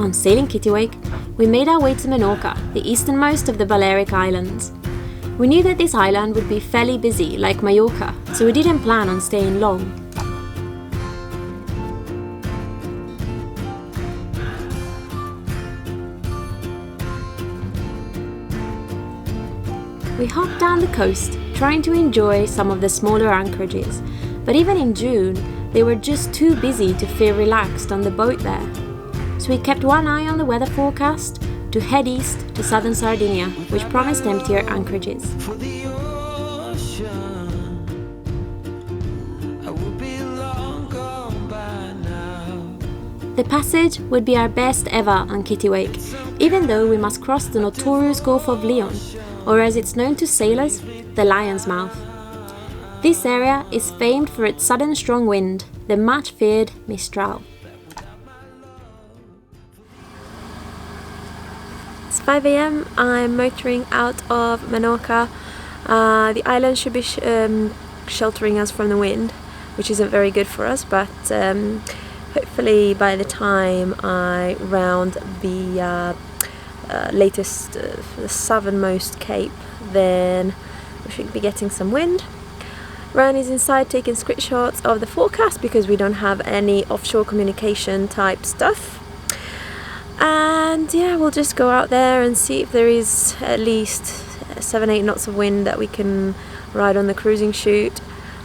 On sailing Kittiwake, we made our way to Menorca, the easternmost of the Balearic Islands. We knew that this island would be fairly busy, like Mallorca, so we didn't plan on staying long. We hopped down the coast, trying to enjoy some of the smaller anchorages, but even in June, they were just too busy to feel relaxed on the boat there. So we kept one eye on the weather forecast to head east to southern Sardinia, which promised emptier anchorages. The passage would be our best ever on Kittiwake, even though we must cross the notorious Gulf of Lion, or as it's known to sailors, the Lion's Mouth. This area is famed for its sudden strong wind, the much feared Mistral. It's 5 a.m. I'm motoring out of Menorca. The island should be sheltering us from the wind, which isn't very good for us, but hopefully by the time I round the the southernmost cape, then we should be getting some wind. Ryan is inside taking screenshots of the forecast because we don't have any offshore communication type stuff. And yeah, we'll just go out there and see if there is at least 7-8 knots of wind that we can ride on the cruising chute.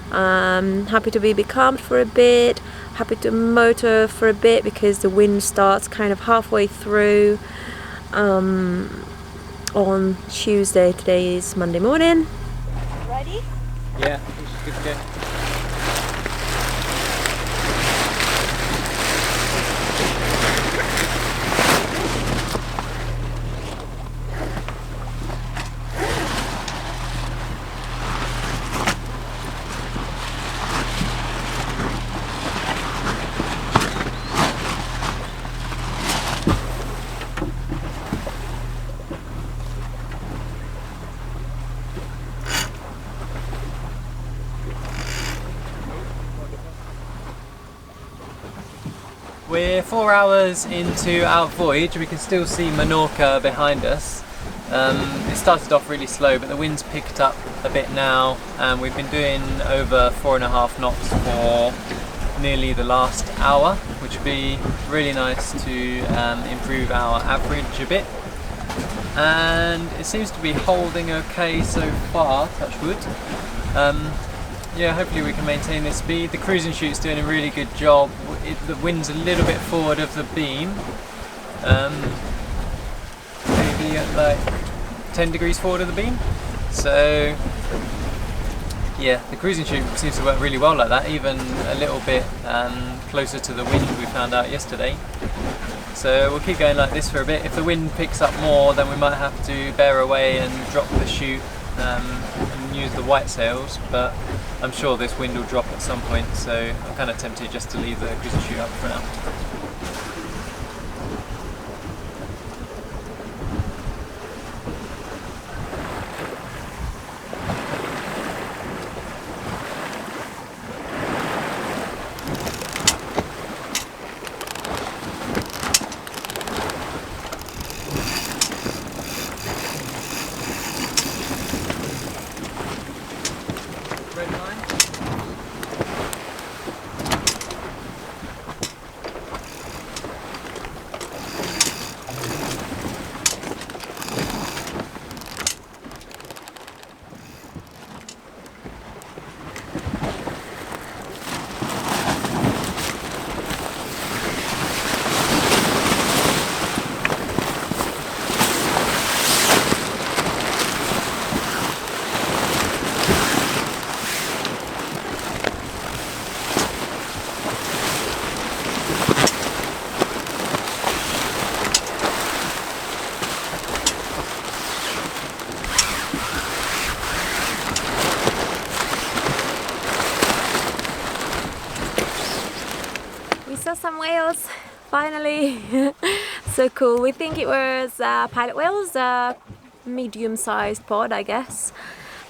Happy to be becalmed for a bit, happy to motor for a bit because the wind starts kind of halfway through on Tuesday. Today is Monday morning. Ready? Yeah, good to go. We're 4 hours into our voyage. We can still see Menorca behind us. It started off really slow, but the wind's picked up a bit now, and we've been doing over 4.5 knots for nearly the last hour, which would be really nice to improve our average a bit. And it seems to be holding okay so far, touch wood. Yeah, hopefully we can maintain this speed. The cruising chute's doing a really good job. The wind's a little bit forward of the beam, maybe at like 10 degrees forward of the beam. So yeah, the cruising chute seems to work really well like that, even a little bit closer to the wind we found out yesterday. So we'll keep going like this for a bit. If the wind picks up more, then we might have to bear away and drop the chute and use the white sails, but I'm sure this wind will drop at some point, so I'm kind of tempted just to leave the cruising chute up for now. Red line. saw some whales, finally. So cool. We think it was pilot whales, medium-sized pod, I guess.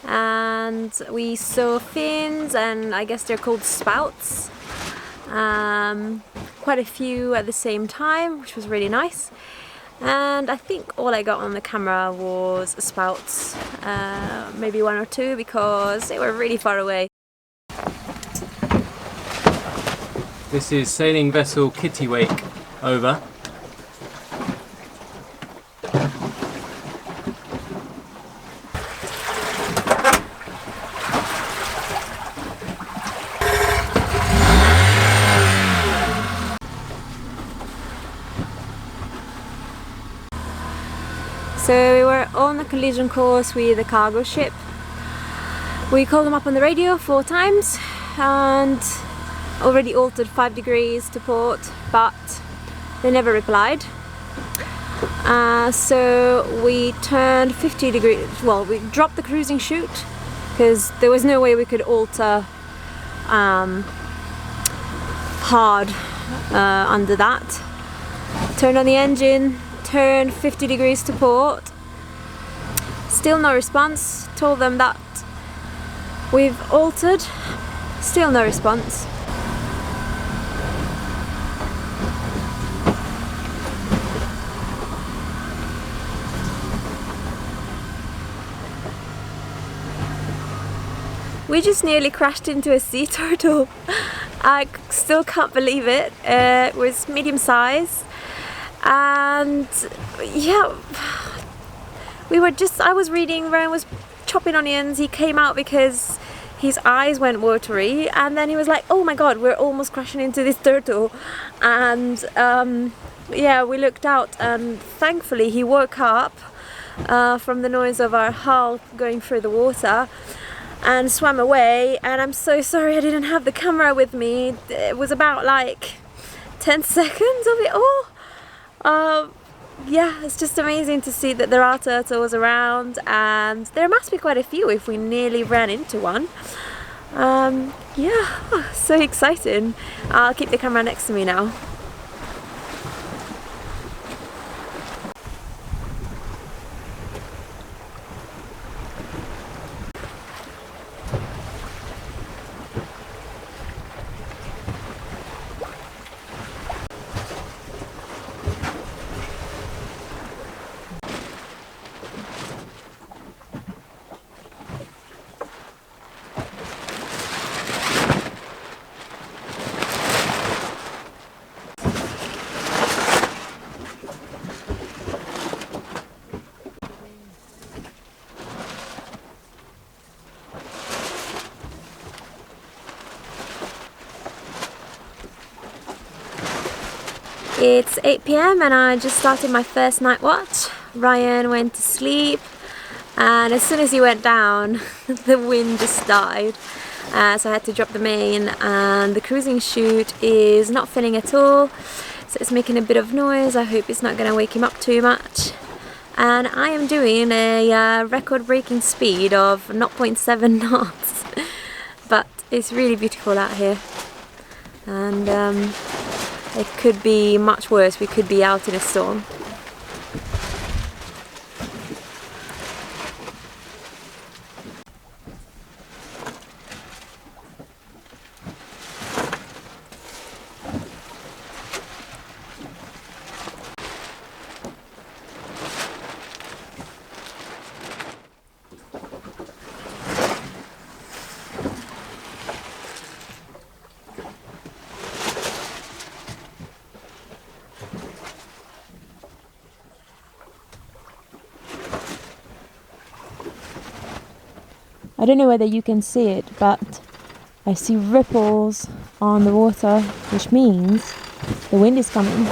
And we saw fins, and I guess they're called spouts. quite a few at the same time, which was really nice. And I think all I got on the camera was spouts, maybe one or two, because they were really far away. This is sailing vessel Kittiwake, over. So we were on a collision course with a cargo ship. We called them up on the radio 4 times and already altered 5 degrees to port, but they never replied. So we turned 50 degrees, well, we dropped the cruising chute because there was no way we could alter hard under that. Turned on the engine, turned 50 degrees to port, still no response. Told them that we've altered, still no response. We just nearly crashed into a sea turtle. I still can't believe it. It was medium size. And yeah, I was reading, Ryan was chopping onions, he came out because his eyes went watery, and then he was like, oh my god, we're almost crashing into this turtle. And yeah, we looked out and thankfully he woke up from the noise of our hull going through the water and swam away. And I'm so sorry I didn't have the camera with me. It was about like 10 seconds of it all. Yeah, it's just amazing to see that there are turtles around, and there must be quite a few if we nearly ran into one. Yeah, so exciting. I'll keep the camera next to me now. It's 8 PM and I just started my first night watch. Ryan went to sleep, and as soon as he went down the wind just died, so I had to drop the main, and the cruising chute is not filling at all, so it's making a bit of noise. I hope it's not going to wake him up too much. And I am doing a record-breaking speed of 0.7 knots, but it's really beautiful out here, and it could be much worse. We could be out in a storm. I don't know whether you can see it, but I see ripples on the water, which means the wind is coming.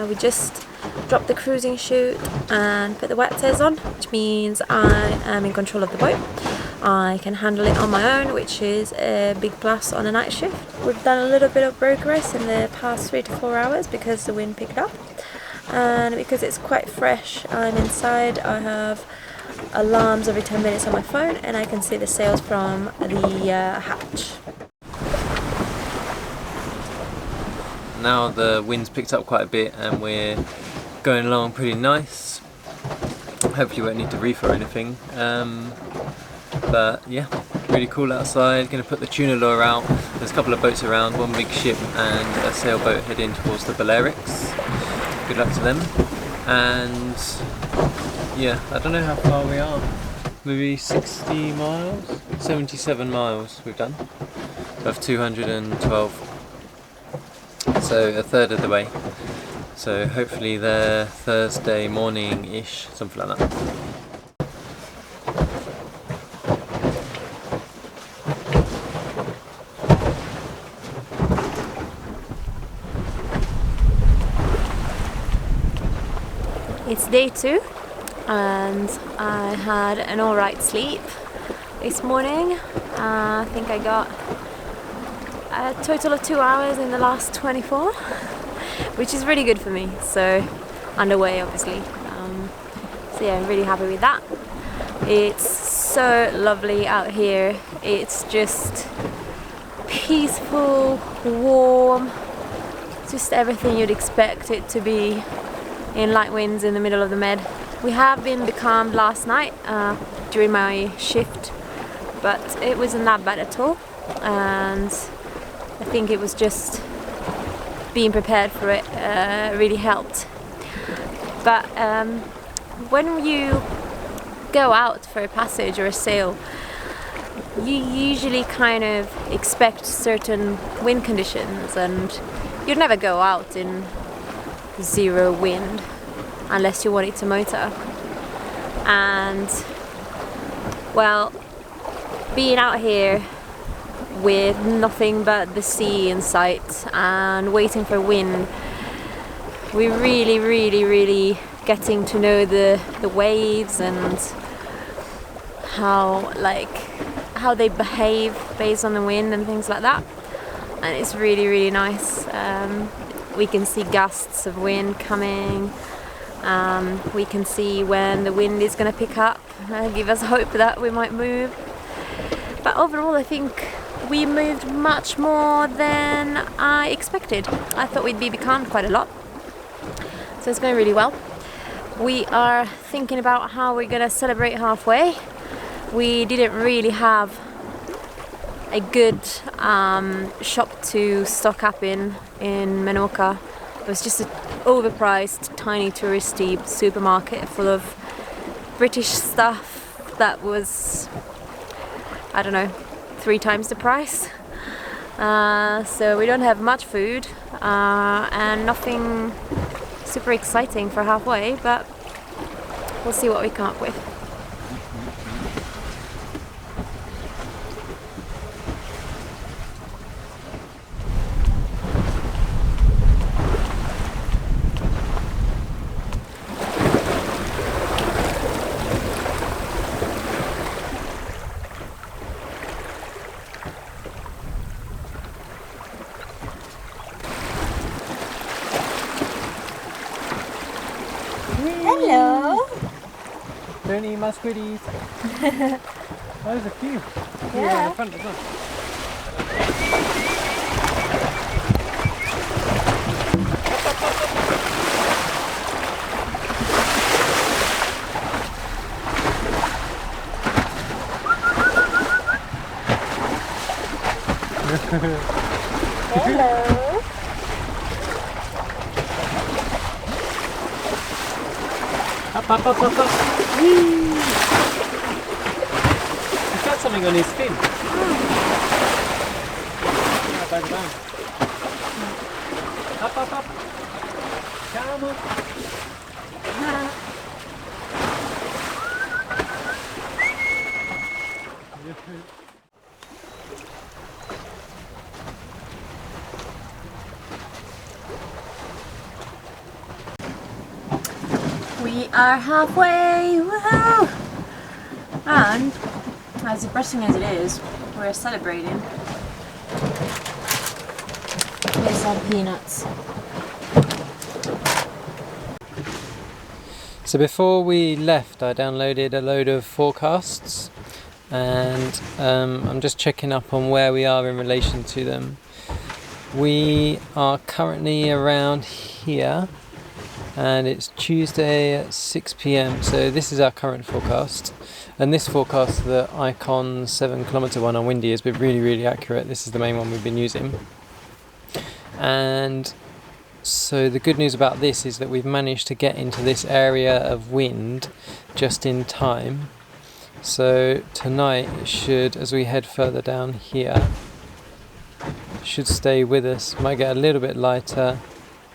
We just dropped the cruising chute and put the wet sails on, which means I am in control of the boat. I can handle it on my own, which is a big plus on a night shift. We've done a little bit of progress in the past 3 to 4 hours because the wind picked up. And because it's quite fresh, I'm inside. I have alarms every 10 minutes on my phone, and I can see the sails from the hatch. Now the wind's picked up quite a bit and we're going along pretty nice. Hopefully we won't need to reef or anything. But yeah, really cool outside. Going to put the tuna lure out. There's a couple of boats around, one big ship and a sailboat heading towards the Balearics. Good luck to them. And yeah, I don't know how far we are. Maybe 60 miles? 77 miles we've done of 212. So a third of the way. So hopefully they're Thursday morning-ish, something like that. It's day 2 and I had an alright sleep this morning. I think I got a total of 2 hours in the last 24, which is really good for me. So underway obviously. So yeah, I'm really happy with that. It's so lovely out here. It's just peaceful, warm, just everything you'd expect it to be in light winds in the middle of the Med. We have been becalmed last night during my shift, but it wasn't that bad at all, and I think it was just being prepared for it really helped. But when you go out for a passage or a sail, you usually kind of expect certain wind conditions, and you'd never go out in 0 wind unless you want it to motor. And well, being out here with nothing but the sea in sight and waiting for wind, we're really getting to know the waves and how they behave based on the wind and things like that, and it's really nice. We can see gusts of wind coming. We can see when the wind is going to pick up, give us hope that we might move. But overall, I think we moved much more than I expected. I thought we'd be becalmed quite a lot. So it's going really well. We are thinking about how we're going to celebrate halfway. We didn't really have a good shop to stock up in Menorca. It was just an overpriced, tiny, touristy supermarket full of British stuff that was, I don't know, 3 times the price. So we don't have much food and nothing super exciting for halfway, but we'll see what we come up with. Hello! Are there any musquitties? Oh, there's a few. Yeah. In the front as well. Hello! Up. Whee! He's got something on his fin. Yeah, back down. Up. Come on. We are halfway! Woohoo! And as depressing as it is, we're celebrating. Here's some peanuts. So before we left, I downloaded a load of forecasts, and I'm just checking up on where we are in relation to them. We are currently around here, and it's Tuesday at 6 p.m. so this is our current forecast. And this forecast, the Icon 7 km one on windy, has been really accurate. This is the main one we've been using. And so the good news about this is that we've managed to get into this area of wind just in time. So tonight it should, as we head further down here, should stay with us. Might get a little bit lighter,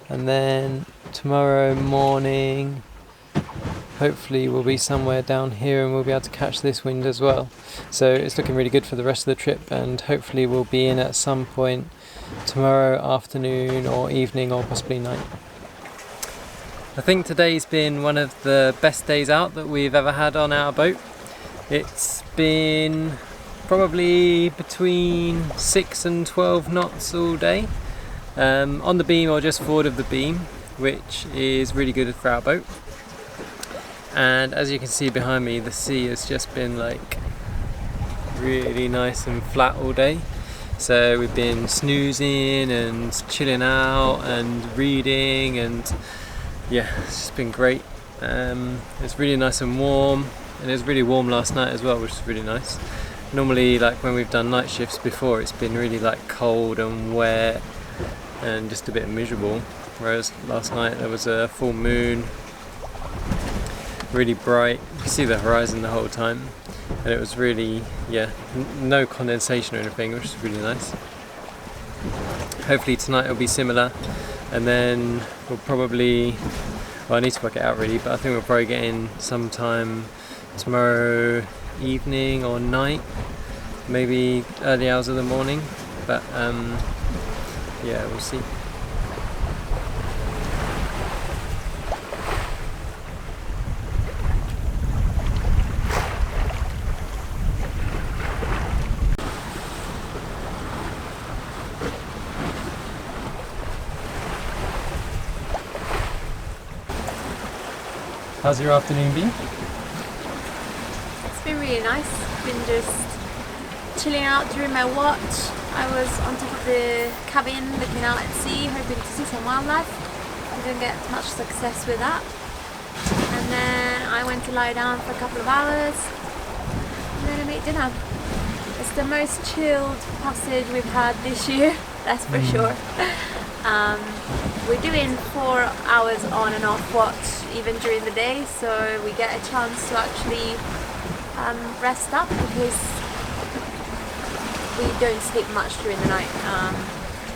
and then tomorrow morning hopefully we'll be somewhere down here and we'll be able to catch this wind as well. So it's looking really good for the rest of the trip, and hopefully we'll be in at some point tomorrow afternoon or evening or possibly night. I think today's been one of the best days out that we've ever had on our boat. It's been probably between 6 and 12 knots all day, on the beam or just forward of the beam, which is really good for our boat. And as you can see behind me, the sea has just been like really nice and flat all day. So we've been snoozing and chilling out and reading, and yeah, it's just been great. It's really nice and warm, and it was really warm last night as well, which is really nice. Normally, like when we've done night shifts before, it's been really like cold and wet and just a bit miserable, whereas last night there was a full moon, really bright, you could see the horizon the whole time, and it was really, no condensation or anything, which is really nice. Hopefully tonight will be similar, and then we'll probably, well, I need to work it out really, but I think we'll probably get in sometime tomorrow evening or night, maybe early hours of the morning, but yeah, we'll see. How's your afternoon been? It's been really nice. Been just chilling out during my watch. I was on top of the cabin looking out at sea, hoping to see some wildlife. Didn't get much success with that. And then I went to lie down for a couple of hours, and then I made dinner. It's the most chilled passage we've had this year, that's for sure. We're doing 4 hours on and off watch even during the day, so we get a chance to actually rest up, because we don't sleep much during the night.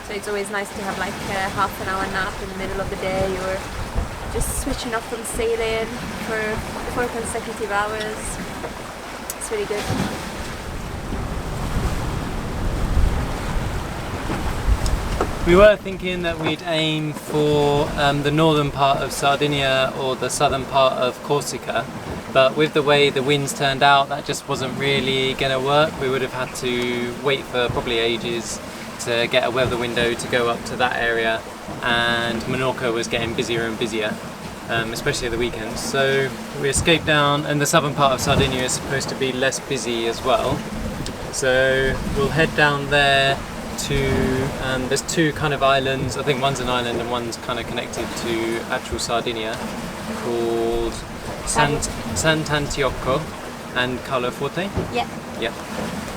So it's always nice to have like a half an hour nap in the middle of the day, or just switching off from sailing for 4 consecutive hours. It's really good. We were thinking that we'd aim for the northern part of Sardinia or the southern part of Corsica, but with the way the winds turned out, that just wasn't really going to work. We would have had to wait for probably ages to get a weather window to go up to that area, and Menorca was getting busier and busier, especially at the weekends. So we escaped down, and the southern part of Sardinia is supposed to be less busy as well. So we'll head down there to, there's 2 kind of islands, I think one's an island and one's kind of connected to actual Sardinia, called Sant'Antioco and Carloforte. Yeah. Yeah.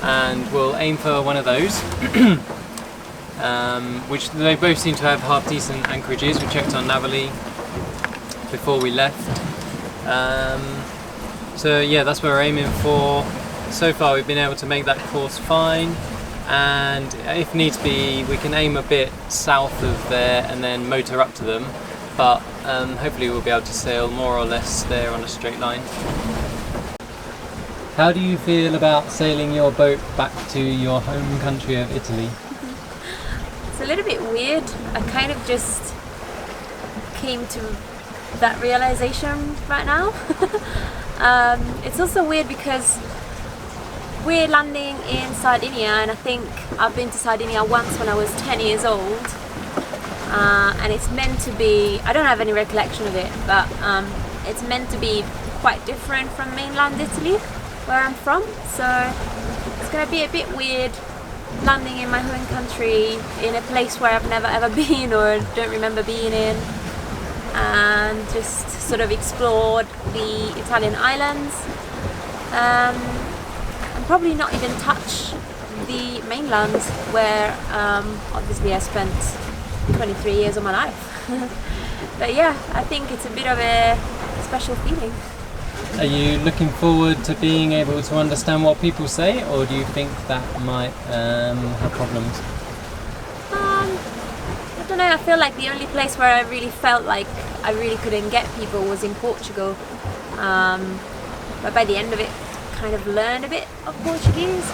And we'll aim for one of those, which they both seem to have half decent anchorages. We checked on Navally before we left. So yeah, that's what we're aiming for. So far we've been able to make that course fine, and if needs be we can aim a bit south of there and then motor up to them, but hopefully we'll be able to sail more or less there on a straight line. How do you feel about sailing your boat back to your home country of Italy? It's a little bit weird. I kind of just came to that realization right now. It's also weird because we're landing in Sardinia, and I think I've been to Sardinia once when I was 10 years old, and it's meant to be, I don't have any recollection of it, but it's meant to be quite different from mainland Italy where I'm from, so it's going to be a bit weird landing in my home country in a place where I've never ever been or don't remember being in, and just sort of explored the Italian islands. and probably not even touch the mainland where obviously I spent 23 years of my life. But yeah, I think it's a bit of a special feeling. Are you looking forward to being able to understand what people say, or do you think that might have problems? I don't know, I feel like the only place where I really felt like I really couldn't get people was in Portugal. But by the end of it, kind of learned a bit of Portuguese.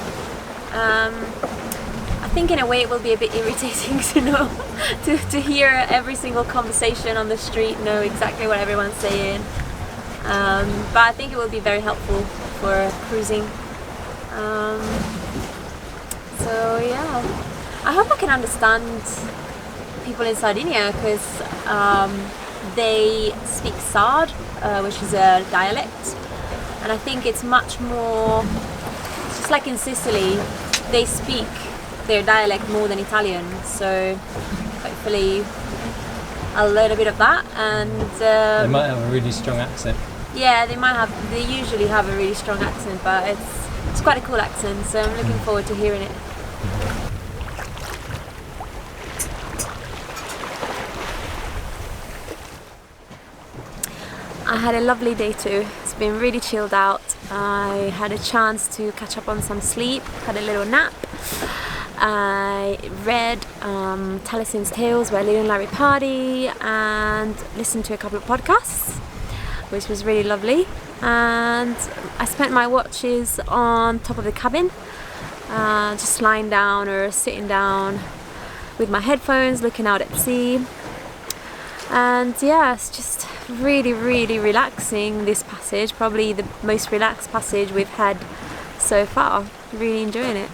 I think in a way it will be a bit irritating to know, to hear every single conversation on the street, know exactly what everyone's saying. But I think it will be very helpful for cruising. So yeah, I hope I can understand people in Sardinia, because they speak Sard, which is a dialect, and I think it's much more, just like in Sicily, they speak their dialect more than Italian, so hopefully I'll learn a bit of that. And they might have a really strong accent. Yeah, they usually have a really strong accent, but it's quite a cool accent, so I'm looking forward to hearing it. I had a lovely day too. It's been really chilled out. I had a chance to catch up on some sleep, had a little nap. I read Taliesin's Tales by Lily and Larry Party and listened to a couple of podcasts, which was really lovely. And I spent my watches on top of the cabin, just lying down or sitting down with my headphones, looking out at sea. And yeah, it's just really, really relaxing, this passage, probably the most relaxed passage we've had so far. Really enjoying it.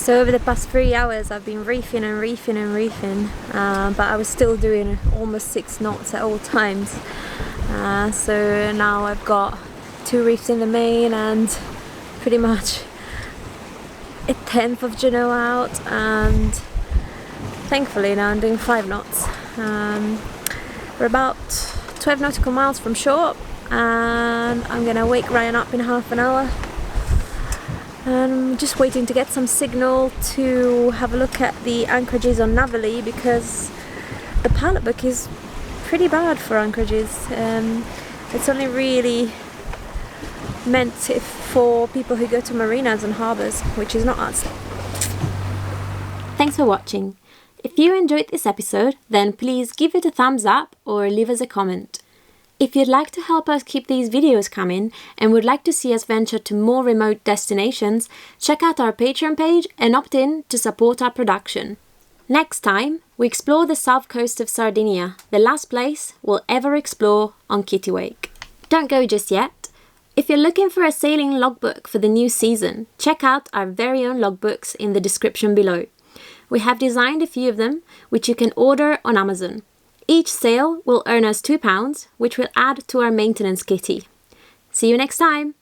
So over the past 3 hours I've been reefing and reefing and reefing, but I was still doing almost 6 knots at all times. So now I've got 2 reefs in the main and pretty much a 10th of Genoa out, and thankfully now I'm doing 5 knots. We're about 12 nautical miles from shore, and I'm gonna wake Ryan up in half an hour. I'm just waiting to get some signal to have a look at the anchorages on Navali, because the pilot book is pretty bad for anchorages. It's only really meant for people who go to marinas and harbours, which is not us. Thanks for watching. If you enjoyed this episode, then please give it a thumbs up or leave us a comment. If you'd like to help us keep these videos coming and would like to see us venture to more remote destinations, check out our Patreon page and opt in to support our production. Next time, we explore the south coast of Sardinia, the last place we'll ever explore on Kittiwake. Don't go just yet. If you're looking for a sailing logbook for the new season, check out our very own logbooks in the description below. We have designed a few of them, which you can order on Amazon. Each sail will earn us £2, which will add to our maintenance kitty. See you next time!